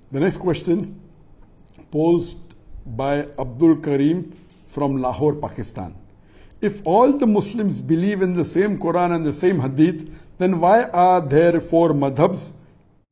The next question posed by Abdul Karim from Lahore, Pakistan. If all the Muslims believe in the same Quran and the same Hadith, then why are there four madhabs?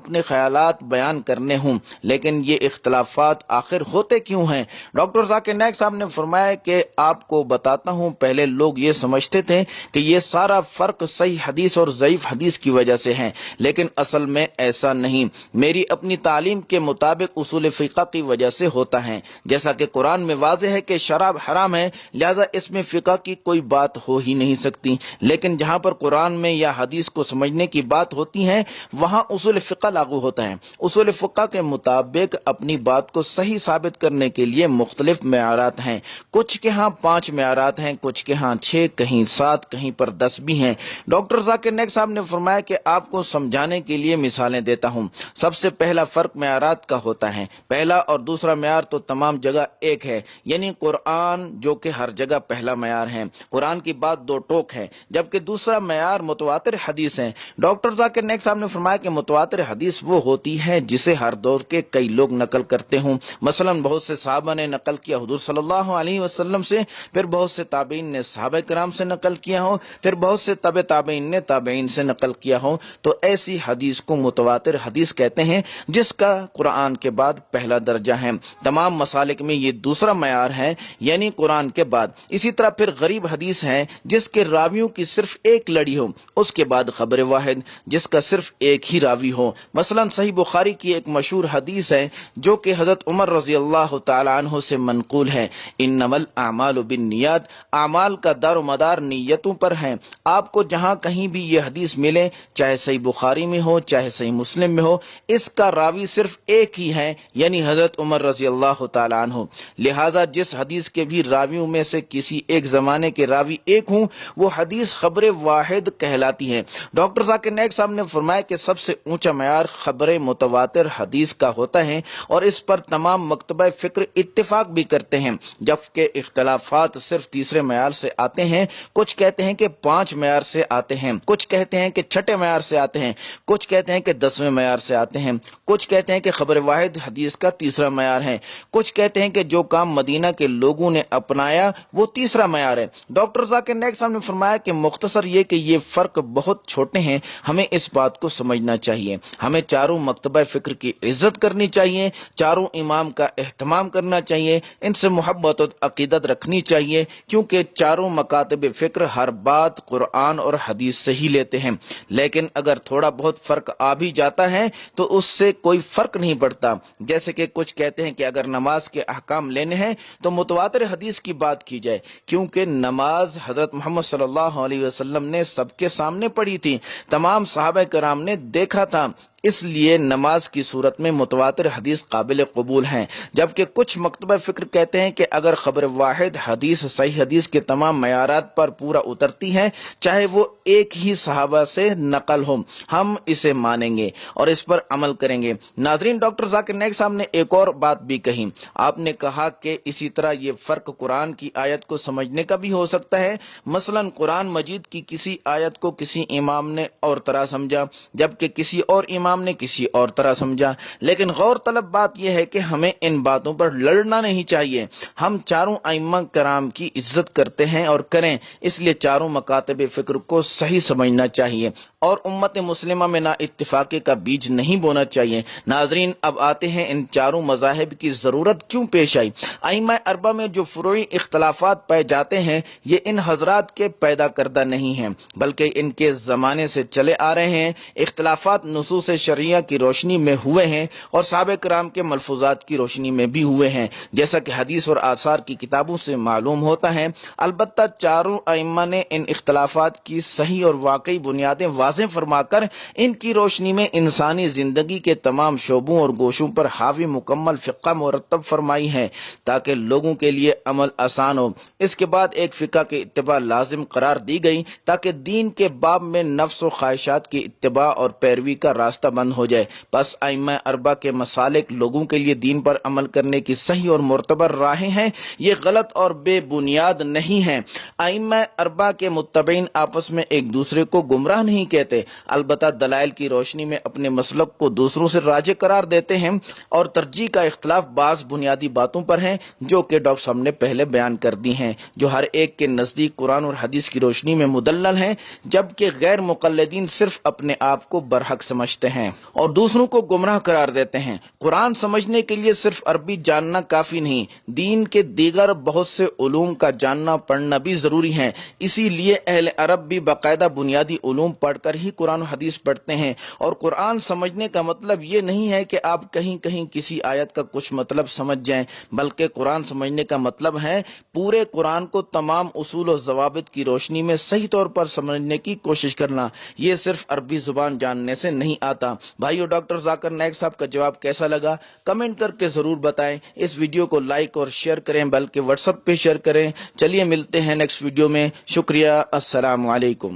اپنے خیالات بیان کرنے ہوں، لیکن یہ اختلافات آخر ہوتے کیوں ہیں؟ ڈاکٹر ذاکر نائک صاحب نے فرمایا کہ آپ کو بتاتا ہوں، پہلے لوگ یہ سمجھتے تھے کہ یہ سارا فرق صحیح حدیث اور ضعیف حدیث کی وجہ سے ہے، لیکن اصل میں ایسا نہیں۔ میری اپنی تعلیم کے مطابق اصول فقہ کی وجہ سے ہوتا ہے۔ جیسا کہ قرآن میں واضح ہے کہ شراب حرام ہے، لہذا اس میں فقہ کی کوئی بات ہو ہی نہیں سکتی، لیکن جہاں پر قرآن میں یا حدیث کو سمجھنے کی بات ہوتی ہے وہاں اصول فقہ لاگو ہوتا ہے۔ اصول فقہ کے مطابق اپنی بات کو صحیح ثابت کرنے کے لیے مختلف معیارات ہیں، کچھ کے ہاں 5 معیارات ہیں، کچھ کے ہاں 6، کہیں 7، کہیں پر 10 بھی ہیں۔ ڈاکٹر ذاکر نائک صاحب نے فرمایا کہ آپ کو سمجھانے کے لیے مثالیں دیتا ہوں۔ سب سے پہلا فرق معیارات کا ہوتا ہے۔ پہلا اور دوسرا معیار تو تمام جگہ ایک ہے، یعنی قرآن جو کہ ہر جگہ پہلا معیار ہے، قرآن کی بات 2 ٹوک ہے، جبکہ دوسرا معیار متواتر حدیث ہے۔ ڈاکٹر ذاکر نائک صاحب نے فرمایا کہ متواتر حدیث وہ ہوتی ہے جسے ہر دور کے کئی لوگ نقل کرتے ہوں، مثلا بہت سے صحابہ نے نقل کیا حضور صلی اللہ علیہ وسلم سے، پھر بہت سے تابعین نے صحابہ کرام سے نقل کیا ہو، پھر بہت سے تابع تابعین نے تابعین سے نقل کیا ہو، تو ایسی حدیث کو متواتر حدیث کہتے ہیں جس کا قرآن کے بعد پہلا درجہ ہے۔ تمام مسالک میں یہ دوسرا معیار ہے، یعنی قرآن کے بعد۔ اسی طرح پھر غریب حدیث ہے جس کے راویوں کی صرف ایک لڑی ہو، اس کے بعد خبر واحد جس کا صرف ایک ہی راوی ہو۔ مثلا صحیح بخاری کی ایک مشہور حدیث ہے جو کہ حضرت عمر رضی اللہ تعالی عنہ سے منقول ہے، انما الاعمال بالنیات، اعمال کا دار و مدار نیتوں پر ہے۔ آپ کو جہاں کہیں بھی یہ حدیث ملے، چاہے صحیح بخاری میں ہو چاہے صحیح مسلم میں ہو، اس کا راوی صرف ایک ہی ہے، یعنی حضرت عمر رضی اللہ تعالی عنہ۔ لہذا جس حدیث کے بھی راویوں میں سے کسی ایک زمانے کے راوی ایک ہوں، وہ حدیث خبر واحد کہلاتی ہے۔ ڈاکٹر ذاکر نائک صاحب نے فرمایا کہ سب سے اونچا معیار خبر متواتر حدیث کا ہوتا ہے، اور اس پر تمام مکتبہ فکر اتفاق بھی کرتے ہیں، جبکہ اختلافات صرف تیسرے معیار سے آتے ہیں۔ کچھ کہتے ہیں کہ 5 معیار سے آتے ہیں، کچھ کہتے ہیں کہ 6 معیار سے آتے ہیں، کچھ کہتے ہیں کہ 10ویں معیار سے آتے ہیں، کچھ کہتے ہیں کہ خبر واحد حدیث کا تیسرا معیار ہے، کچھ کہتے ہیں کہ جو کام مدینہ کے لوگوں نے اپنایا وہ تیسرا معیار ہے۔ ڈاکٹر ذاکر نائک صاحب نے فرمایا کہ مختصر یہ کہ یہ فرق بہت چھوٹے ہیں، ہمیں اس بات کو سمجھنا چاہیے، ہمیں چاروں مکتبہ فکر کی عزت کرنی چاہیے، چاروں امام کا اہتمام کرنا چاہیے، ان سے محبت و عقیدت رکھنی چاہیے، کیونکہ چاروں مکاتب فکر ہر بات قرآن اور حدیث سے ہی لیتے ہیں۔ لیکن اگر تھوڑا بہت فرق آ بھی جاتا ہے تو اس سے کوئی فرق نہیں پڑتا، جیسے کہ کچھ کہتے ہیں کہ اگر نماز کے احکام لینے ہیں تو متواتر حدیث کی بات کی جائے، کیونکہ نماز حضرت محمد صلی اللہ علیہ وسلم نے سب کے سامنے پڑھی تھی، تمام صحابہ کرام نے دیکھا تھا، اس لیے نماز کی صورت میں متواتر حدیث قابل قبول ہیں۔ جبکہ کچھ مکتبہ فکر کہتے ہیں کہ اگر خبر واحد حدیث صحیح حدیث کے تمام معیارات پر پورا اترتی ہے، چاہے وہ ایک ہی صحابہ سے نقل ہو، ہم اسے مانیں گے اور اس پر عمل کریں گے۔ ناظرین، ڈاکٹر ذاکر نائک صاحب نے ایک اور بات بھی کہی، آپ نے کہا کہ اسی طرح یہ فرق قرآن کی آیت کو سمجھنے کا بھی ہو سکتا ہے۔ مثلا قرآن مجید کی کسی آیت کو کسی امام نے اور طرح سمجھا، جبکہ کسی اور امام نے کسی اور طرح سمجھا، لیکن غور طلب بات یہ ہے کہ ہمیں ان باتوں پر لڑنا نہیں چاہیے۔ ہم چاروں ائمہ کرام کی عزت کرتے ہیں اور کریں، اس لیے چاروں مکاتب فکر کو صحیح سمجھنا چاہیے اور امت مسلمہ میں نا اتفاقی کا بیج نہیں بونا چاہیے۔ ناظرین، اب آتے ہیں ان چاروں مذاہب کی ضرورت کیوں پیش آئی۔ ائمہ اربعہ میں جو فروعی اختلافات پائے جاتے ہیں یہ ان حضرات کے پیدا کردہ نہیں ہیں، بلکہ ان کے زمانے سے چلے آ رہے ہیں۔ اختلافات نصوص شرعیہ کی روشنی میں ہوئے ہیں اور صحابہ کرام کے ملفوظات کی روشنی میں بھی ہوئے ہیں، جیسا کہ حدیث اور آثار کی کتابوں سے معلوم ہوتا ہے۔ البتہ چاروں ائمہ نے ان اختلافات کی صحیح اور واقعی بنیادیں واضح فرما کر ان کی روشنی میں انسانی زندگی کے تمام شعبوں اور گوشوں پر حاوی مکمل فقہ مرتب فرمائی ہے تاکہ لوگوں کے لیے عمل آسان ہو۔ اس کے بعد ایک فقہ کی اتباع لازم قرار دی گئی تاکہ دین کے باب میں نفس و خواہشات کی اتباع اور پیروی کا راستہ بند ہو جائے۔ بس ائمہ اربعہ کے مسالک لوگوں کے لیے دین پر عمل کرنے کی صحیح اور معتبر راہیں ہیں، یہ غلط اور بے بنیاد نہیں ہیں۔ ائمہ اربعہ کے متبعین آپس میں ایک دوسرے کو گمراہ نہیں کہتے، البتہ دلائل کی روشنی میں اپنے مسلک کو دوسروں سے راجح قرار دیتے ہیں، اور ترجیح کا اختلاف بعض بنیادی باتوں پر ہے جو کہ ڈاکٹر صاحب نے پہلے بیان کر دی ہیں، جو ہر ایک کے نزدیک قرآن اور حدیث کی روشنی میں مدلل ہیں، جبکہ غیر مقلدین صرف اپنے آپ کو برحق سمجھتے ہیں۔ ہیں اور دوسروں کو گمراہ قرار دیتے ہیں۔ قرآن سمجھنے کے لیے صرف عربی جاننا کافی نہیں، دین کے دیگر بہت سے علوم کا جاننا پڑھنا بھی ضروری ہے۔ اسی لیے اہل عرب بھی باقاعدہ بنیادی علوم پڑھ کر ہی قرآن و حدیث پڑھتے ہیں۔ اور قرآن سمجھنے کا مطلب یہ نہیں ہے کہ آپ کہیں کسی آیت کا کچھ مطلب سمجھ جائیں، بلکہ قرآن سمجھنے کا مطلب ہے پورے قرآن کو تمام اصول و ضوابط کی روشنی میں صحیح طور پر سمجھنے کی کوشش کرنا۔ یہ صرف عربی زبان جاننے سے نہیں آتا۔ بھائیو، ڈاکٹر ذاکر نائک صاحب کا جواب کیسا لگا کمنٹ کر کے ضرور بتائیں۔ اس ویڈیو کو لائک اور شیئر کریں، بلکہ واٹس ایپ پہ شیئر کریں۔ چلیے ملتے ہیں نیکسٹ ویڈیو میں۔ شکریہ، السلام علیکم۔